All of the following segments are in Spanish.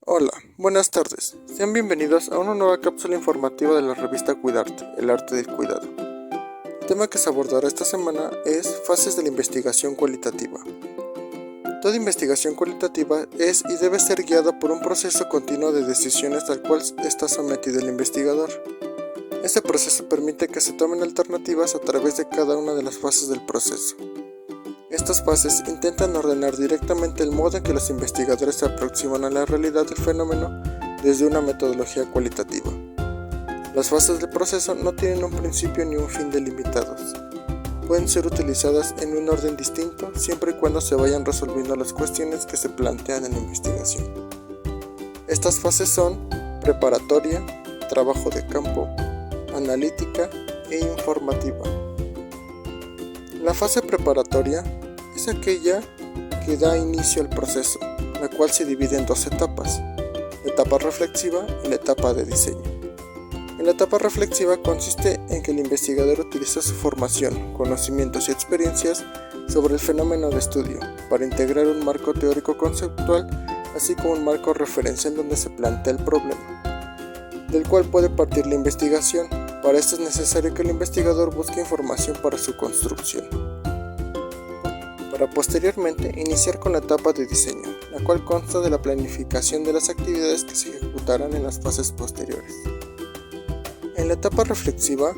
Hola, buenas tardes. Sean bienvenidos a una nueva cápsula informativa de la revista Cuidarte, el arte del cuidado. El tema que se abordará esta semana es fases de la investigación cualitativa. Toda investigación cualitativa es y debe ser guiada por un proceso continuo de decisiones al cual está sometido el investigador. Este proceso permite que se tomen alternativas a través de cada una de las fases del proceso. Estas fases intentan ordenar directamente el modo en que los investigadores se aproximan a la realidad del fenómeno desde una metodología cualitativa. Las fases del proceso no tienen un principio ni un fin delimitados. Pueden ser utilizadas en un orden distinto siempre y cuando se vayan resolviendo las cuestiones que se plantean en la investigación. Estas fases son preparatoria, trabajo de campo, analítica e informativa. La fase preparatoria es aquella que da inicio al proceso, la cual se divide en dos etapas, la etapa reflexiva y la etapa de diseño. En la etapa reflexiva consiste en que el investigador utiliza su formación, conocimientos y experiencias sobre el fenómeno de estudio para integrar un marco teórico conceptual, así como un marco referencial donde se plantea el problema, del cual puede partir la investigación. Para esto es necesario que el investigador busque información para su construcción, para posteriormente iniciar con la etapa de diseño, la cual consta de la planificación de las actividades que se ejecutarán en las fases posteriores. En la etapa reflexiva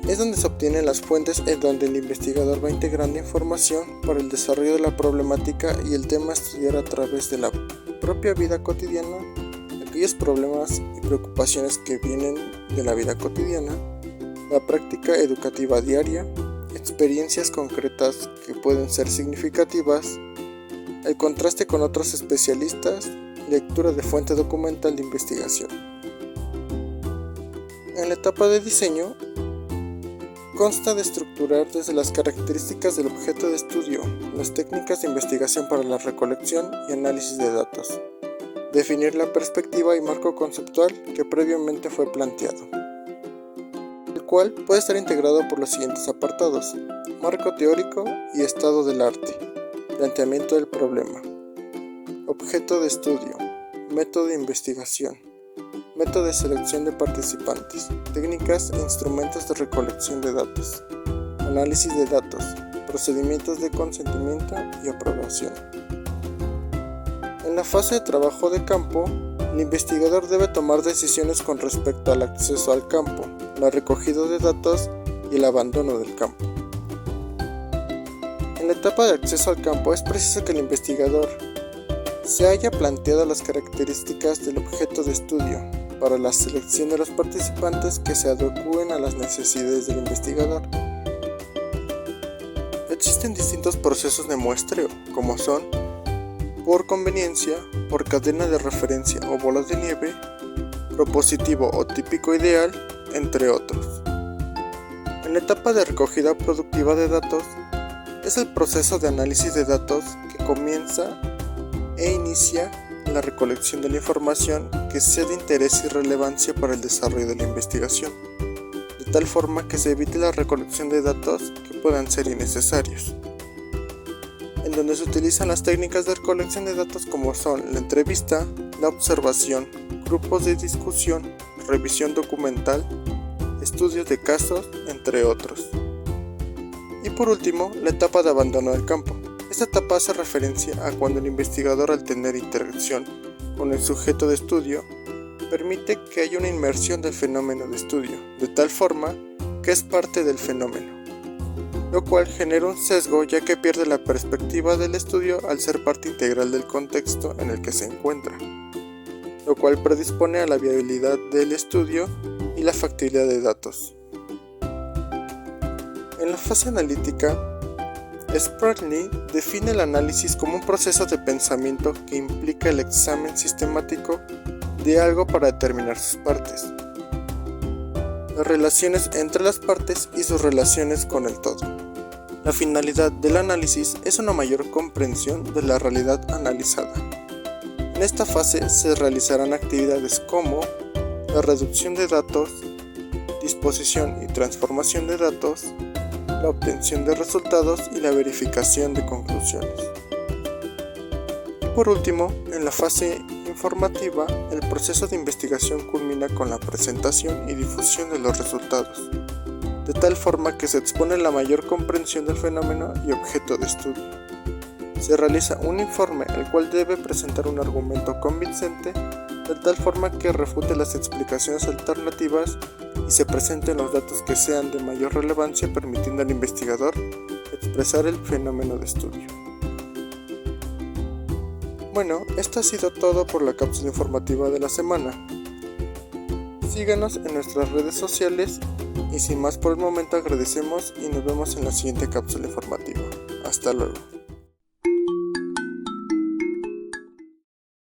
es donde se obtienen las fuentes en donde el investigador va integrando información para el desarrollo de la problemática y el tema a estudiar a través de la propia vida cotidiana, aquellos problemas y preocupaciones que vienen de la vida cotidiana, la práctica educativa diaria, experiencias concretas que pueden ser significativas, el contraste con otros especialistas, lectura de fuente documental de investigación. En la etapa de diseño, consta de estructurar desde las características del objeto de estudio, las técnicas de investigación para la recolección y análisis de datos, definir la perspectiva y marco conceptual que previamente fue planteado, el cual puede estar integrado por los siguientes apartados: marco teórico y estado del arte, planteamiento del problema, objeto de estudio, método de investigación, método de selección de participantes, técnicas e instrumentos de recolección de datos, análisis de datos, procedimientos de consentimiento y aprobación. En la fase de trabajo de campo, el investigador debe tomar decisiones con respecto al acceso al campo, la recogida de datos y el abandono del campo. En la etapa de acceso al campo es preciso que el investigador se haya planteado las características del objeto de estudio para la selección de los participantes que se adecúen a las necesidades del investigador. Existen distintos procesos de muestreo, como son por conveniencia, por cadena de referencia o bola de nieve, propositivo o típico ideal, entre otros. En la etapa de recogida productiva de datos, es el proceso de análisis de datos que comienza e inicia la recolección de la información que sea de interés y relevancia para el desarrollo de la investigación, de tal forma que se evite la recolección de datos que puedan ser innecesarios, en donde se utilizan las técnicas de recolección de datos como son la entrevista, la observación, grupos de discusión, revisión documental, estudios de casos, entre otros. Y por último, la etapa de abandono del campo. Esta etapa hace referencia a cuando el investigador, al tener interacción con el sujeto de estudio, permite que haya una inmersión del fenómeno de estudio, de tal forma que es parte del fenómeno, lo cual genera un sesgo ya que pierde la perspectiva del estudio al ser parte integral del contexto en el que se encuentra, lo cual predispone a la viabilidad del estudio y la factibilidad de datos. En la fase analítica, Spratley define el análisis como un proceso de pensamiento que implica el examen sistemático de algo para determinar sus partes, las relaciones entre las partes y sus relaciones con el todo. La finalidad del análisis es una mayor comprensión de la realidad analizada. En esta fase se realizarán actividades como la reducción de datos, disposición y transformación de datos, la obtención de resultados y la verificación de conclusiones. Y por último, en la fase informativa, el proceso de investigación culmina con la presentación y difusión de los resultados, de tal forma que se expone la mayor comprensión del fenómeno y objeto de estudio. Se realiza un informe, el cual debe presentar un argumento convincente, de tal forma que refute las explicaciones alternativas y se presenten los datos que sean de mayor relevancia, permitiendo al investigador expresar el fenómeno de estudio. Bueno, esto ha sido todo por la cápsula informativa de la semana. Síganos en nuestras redes sociales y sin más por el momento agradecemos y nos vemos en la siguiente cápsula informativa. Hasta luego.